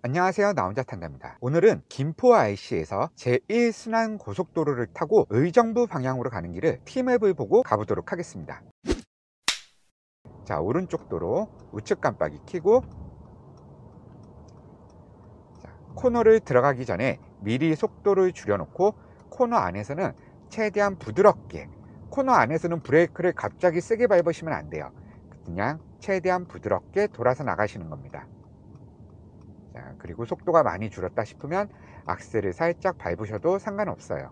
안녕하세요. 나 혼자 탄답니다. 오늘은 김포 IC에서 제1순환 고속도로를 타고 의정부 방향으로 가는 길을 T맵을 보고 가보도록 하겠습니다. 자, 오른쪽 도로 우측 깜빡이 켜고, 자, 코너를 들어가기 전에 미리 속도를 줄여놓고 코너 안에서는 최대한 부드럽게, 코너 안에서는 브레이크를 갑자기 세게 밟으시면 안 돼요. 그냥 최대한 부드럽게 돌아서 나가시는 겁니다. 자, 그리고 속도가 많이 줄었다 싶으면 악셀을 살짝 밟으셔도 상관없어요.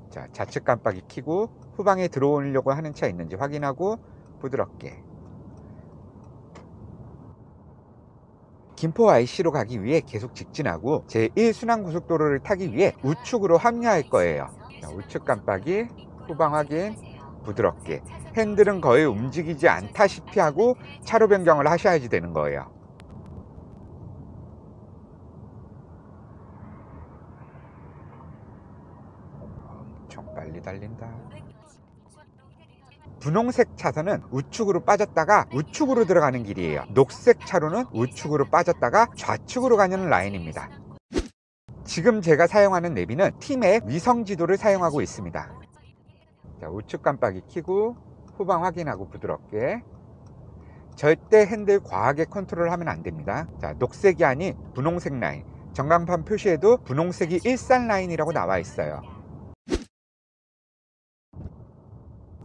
자, 좌측 깜빡이 켜고 후방에 들어오려고 하는 차 있는지 확인하고 부드럽게. 김포 IC로 가기 위해 계속 직진하고 제1순환고속도로를 타기 위해 우측으로 합류할 거예요. 자, 우측 깜빡이, 후방 확인, 부드럽게. 핸들은 거의 움직이지 않다시피 하고 차로 변경을 하셔야지 되는 거예요. 엄청 빨리 달린다. 분홍색 차선은 우측으로 빠졌다가 우측으로 들어가는 길이에요. 녹색 차로는 우측으로 빠졌다가 좌측으로 가는 라인입니다. 지금 제가 사용하는 내비는 T맵 위성지도를 사용하고 있습니다. 자, 우측 깜빡이 켜고 후방 확인하고 부드럽게. 절대 핸들 과하게 컨트롤하면 안 됩니다. 자, 녹색이 아닌 분홍색 라인, 전광판 표시에도 분홍색이 일산 라인이라고 나와 있어요.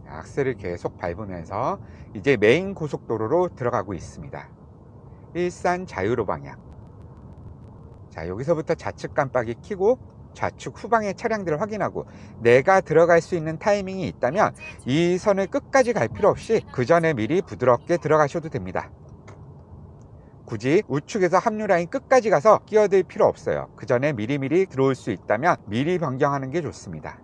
악셀을 계속 밟으면서 이제 메인 고속도로로 들어가고 있습니다. 일산 자유로 방향. 자, 여기서부터 좌측 깜빡이 켜고 좌측 후방의 차량들을 확인하고 내가 들어갈 수 있는 타이밍이 있다면 이 선을 끝까지 갈 필요 없이 그 전에 미리 부드럽게 들어가셔도 됩니다. 굳이 우측에서 합류 라인 끝까지 가서 끼어들 필요 없어요. 그 전에 미리미리 들어올 수 있다면 미리 변경하는 게 좋습니다.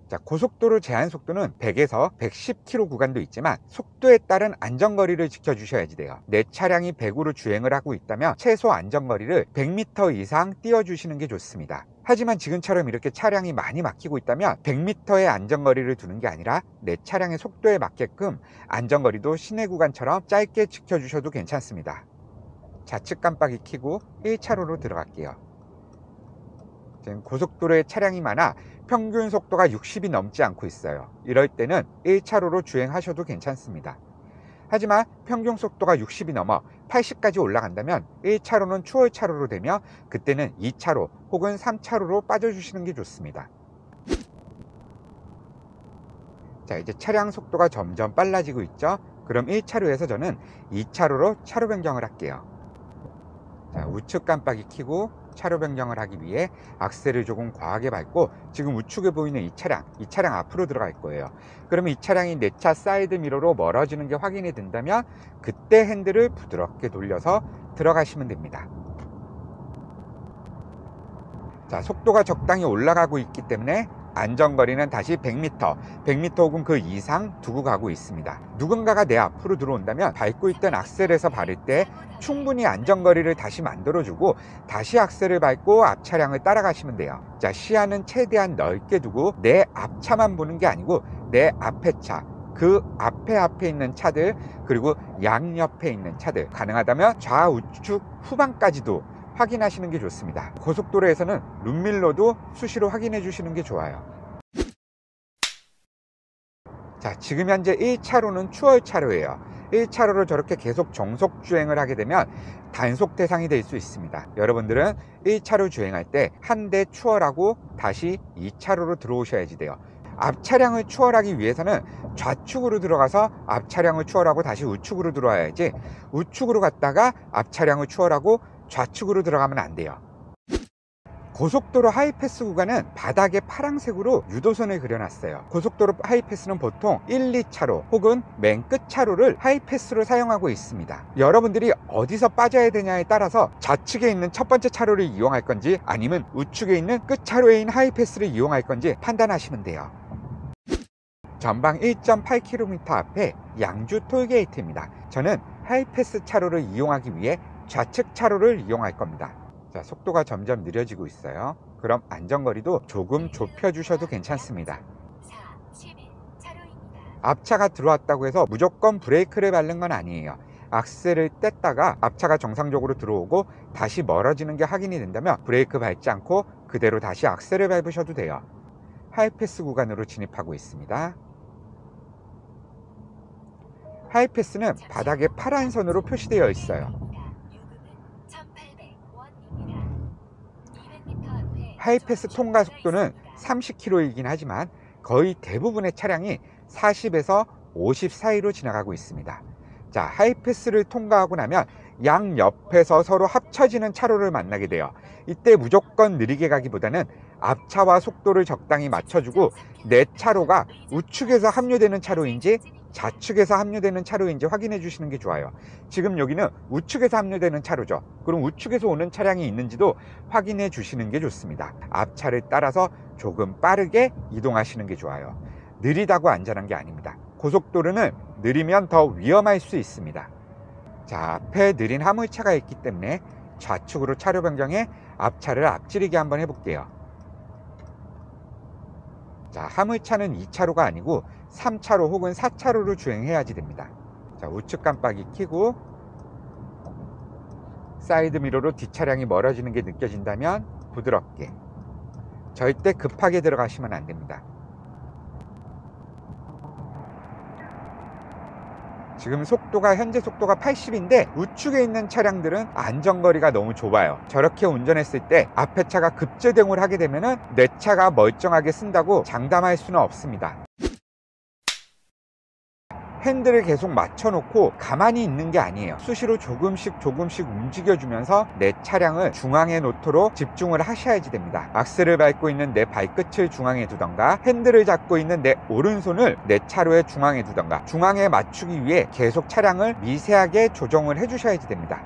자, 고속도로 제한 속도는 100에서 110km 구간도 있지만 속도에 따른 안전거리를 지켜주셔야지 돼요. 내 차량이 100으로 주행을 하고 있다면 최소 안전거리를 100m 이상 띄워주시는 게 좋습니다. 하지만 지금처럼 이렇게 차량이 많이 막히고 있다면 100m의 안전거리를 두는 게 아니라 내 차량의 속도에 맞게끔 안전거리도 시내 구간처럼 짧게 지켜주셔도 괜찮습니다. 좌측 깜빡이 켜고 1차로로 들어갈게요. 지금 고속도로에 차량이 많아 평균 속도가 60이 넘지 않고 있어요. 이럴 때는 1차로로 주행하셔도 괜찮습니다. 하지만 평균 속도가 60이 넘어 80까지 올라간다면 1차로는 추월차로로 되며 그때는 2차로 혹은 3차로로 빠져주시는 게 좋습니다. 자, 이제 차량 속도가 점점 빨라지고 있죠. 그럼 1차로에서 저는 2차로로 차로 변경을 할게요. 자, 우측 깜빡이 켜고 차로 변경을 하기 위해 악셀을 조금 과하게 밟고 지금 우측에 보이는 이 차량 앞으로 들어갈 거예요. 그러면 이 차량이 내 차 사이드 미러로 멀어지는 게 확인이 된다면 그때 핸들을 부드럽게 돌려서 들어가시면 됩니다. 자, 속도가 적당히 올라가고 있기 때문에 안전거리는 다시 100m 혹은 그 이상 두고 가고 있습니다. 누군가가 내 앞으로 들어온다면 밟고 있던 악셀에서 바를 때 충분히 안전거리를 다시 만들어주고 다시 악셀을 밟고 앞 차량을 따라가시면 돼요. 자, 시야는 최대한 넓게 두고 내 앞차만 보는 게 아니고 내 앞에 차, 그 앞에 있는 차들, 그리고 양옆에 있는 차들, 가능하다면 좌우측 후방까지도 확인하시는 게 좋습니다. 고속도로에서는 룸밀러도 수시로 확인해 주시는 게 좋아요. 자, 지금 현재 1차로는 추월차로예요. 1차로로 저렇게 계속 정속 주행을 하게 되면 단속 대상이 될 수 있습니다. 여러분들은 1차로 주행할 때 한 대 추월하고 다시 2차로로 들어오셔야지 돼요. 앞 차량을 추월하기 위해서는 좌측으로 들어가서 앞 차량을 추월하고 다시 우측으로 들어와야지 우측으로 갔다가 앞 차량을 추월하고 좌측으로 들어가면 안 돼요. 고속도로 하이패스 구간은 바닥에 파란색으로 유도선을 그려놨어요. 고속도로 하이패스는 보통 1, 2차로 혹은 맨 끝차로를 하이패스로 사용하고 있습니다. 여러분들이 어디서 빠져야 되냐에 따라서 좌측에 있는 첫 번째 차로를 이용할 건지 아니면 우측에 있는 끝차로에 있는 하이패스를 이용할 건지 판단하시면 돼요. 전방 1.8km 앞에 양주 톨게이트입니다. 저는 하이패스 차로를 이용하기 위해 좌측 차로를 이용할 겁니다. 자, 속도가 점점 느려지고 있어요. 그럼 안전거리도 조금 좁혀 주셔도 괜찮습니다. 앞차가 들어왔다고 해서 무조건 브레이크를 밟는 건 아니에요. 악셀을 뗐다가 앞차가 정상적으로 들어오고 다시 멀어지는 게 확인이 된다면 브레이크 밟지 않고 그대로 다시 악셀을 밟으셔도 돼요. 하이패스 구간으로 진입하고 있습니다. 하이패스는 바닥에 파란 선으로 표시되어 있어요. 하이패스 통과 속도는 30km이긴 하지만 거의 대부분의 차량이 40에서 50 사이로 지나가고 있습니다. 자, 하이패스를 통과하고 나면 양옆에서 서로 합쳐지는 차로를 만나게 돼요. 이때 무조건 느리게 가기보다는 앞차와 속도를 적당히 맞춰주고 내 차로가 우측에서 합류되는 차로인지 좌측에서 합류되는 차로인지 확인해 주시는 게 좋아요. 지금 여기는 우측에서 합류되는 차로죠. 그럼 우측에서 오는 차량이 있는지도 확인해 주시는 게 좋습니다. 앞차를 따라서 조금 빠르게 이동하시는 게 좋아요. 느리다고 안전한 게 아닙니다. 고속도로는 느리면 더 위험할 수 있습니다. 자, 앞에 느린 화물차가 있기 때문에 좌측으로 차로 변경해 앞차를 앞지르기 한번 해볼게요. 자, 화물차는 2차로가 아니고 3차로 혹은 4차로로 주행해야지 됩니다. 자, 우측 깜빡이 켜고 사이드 미러로 뒷차량이 멀어지는 게 느껴진다면 부드럽게, 절대 급하게 들어가시면 안 됩니다. 지금 현재 속도가 80인데 우측에 있는 차량들은 안전거리가 너무 좁아요. 저렇게 운전했을 때 앞에 차가 급제동을 하게 되면 내 차가 멀쩡하게 쓴다고 장담할 수는 없습니다. 핸들을 계속 맞춰놓고 가만히 있는 게 아니에요. 수시로 조금씩 움직여주면서 내 차량을 중앙에 놓도록 집중을 하셔야지 됩니다. 악셀을 밟고 있는 내 발끝을 중앙에 두던가 핸들을 잡고 있는 내 오른손을 내 차로의 중앙에 두던가 중앙에 맞추기 위해 계속 차량을 미세하게 조정을 해주셔야지 됩니다.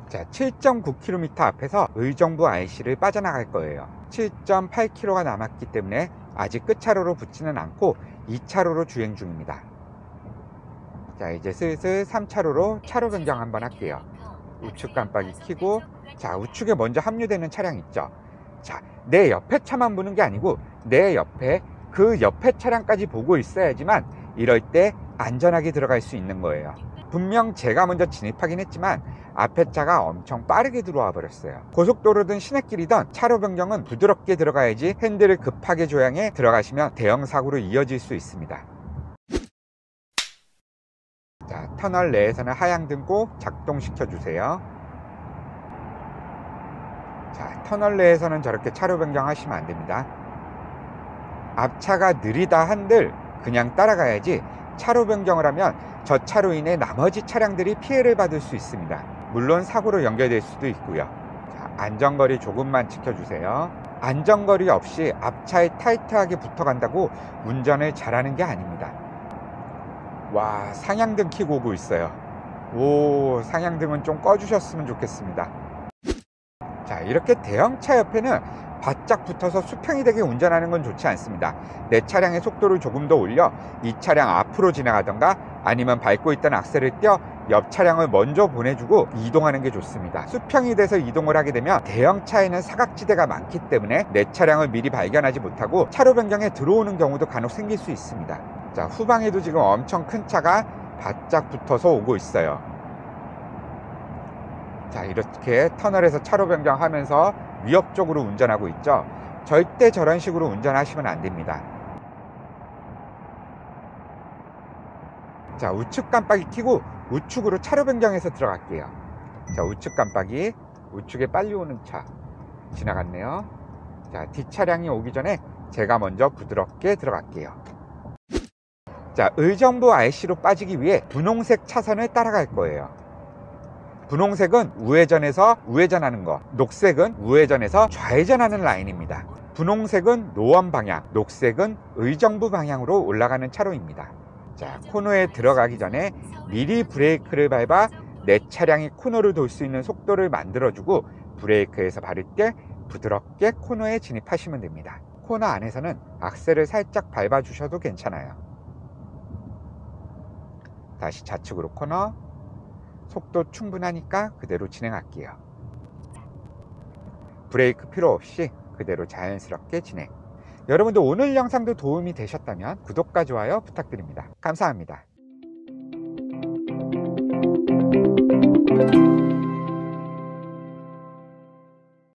자, 7.9km 앞에서 의정부 IC를 빠져나갈 거예요. 7.8km가 남았기 때문에 아직 끝차로로 붙지는 않고 2차로로 주행 중입니다. 자, 이제 슬슬 3차로로 차로 변경 한번 할게요. 우측 깜빡이 켜고, 자, 우측에 먼저 합류되는 차량 있죠. 자, 내 옆에 차만 보는 게 아니고 내 옆에 그 옆에 차량까지 보고 있어야지만 이럴 때 안전하게 들어갈 수 있는 거예요. 분명 제가 먼저 진입하긴 했지만 앞에 차가 엄청 빠르게 들어와 버렸어요. 고속도로든 시내길이든 차로 변경은 부드럽게 들어가야지 핸들을 급하게 조향해 들어가시면 대형 사고로 이어질 수 있습니다. 자, 터널 내에서는 하향등 꼭 작동시켜 주세요. 자, 터널 내에서는 저렇게 차로 변경하시면 안 됩니다. 앞차가 느리다 한들 그냥 따라가야지 차로 변경을 하면 저 차로 인해 나머지 차량들이 피해를 받을 수 있습니다. 물론 사고로 연결될 수도 있고요. 자, 안전거리 조금만 지켜주세요. 안전거리 없이 앞차에 타이트하게 붙어간다고 운전을 잘하는 게 아닙니다. 와, 상향등 켜고 오고 있어요. 오, 상향등은 좀 꺼주셨으면 좋겠습니다. 자, 이렇게 대형차 옆에는 바짝 붙어서 수평이 되게 운전하는 건 좋지 않습니다. 내 차량의 속도를 조금 더 올려 이 차량 앞으로 지나가던가 아니면 밟고 있던 악셀을 떼어 옆 차량을 먼저 보내주고 이동하는 게 좋습니다. 수평이 돼서 이동을 하게 되면 대형차에는 사각지대가 많기 때문에 내 차량을 미리 발견하지 못하고 차로 변경에 들어오는 경우도 간혹 생길 수 있습니다. 자, 후방에도 지금 엄청 큰 차가 바짝 붙어서 오고 있어요. 자, 이렇게 터널에서 차로 변경하면서 위협적으로 운전하고 있죠. 절대 저런 식으로 운전하시면 안 됩니다. 자, 우측 깜빡이 켜고 우측으로 차로 변경해서 들어갈게요. 자, 우측 깜빡이, 우측에 빨리 오는 차 지나갔네요. 자, 뒷차량이 오기 전에 제가 먼저 부드럽게 들어갈게요. 자, 의정부 IC로 빠지기 위해 분홍색 차선을 따라갈 거예요. 분홍색은 우회전에서 우회전하는 거, 녹색은 우회전에서 좌회전하는 라인입니다. 분홍색은 노원 방향, 녹색은 의정부 방향으로 올라가는 차로입니다. 자, 코너에 들어가기 전에 미리 브레이크를 밟아 내 차량이 코너를 돌 수 있는 속도를 만들어주고 브레이크에서 밟을 때 부드럽게 코너에 진입하시면 됩니다. 코너 안에서는 악셀을 살짝 밟아주셔도 괜찮아요. 다시 좌측으로 코너, 속도 충분하니까 그대로 진행할게요. 브레이크 필요 없이 그대로 자연스럽게 진행. 여러분들 오늘 영상도 도움이 되셨다면 구독과 좋아요 부탁드립니다. 감사합니다.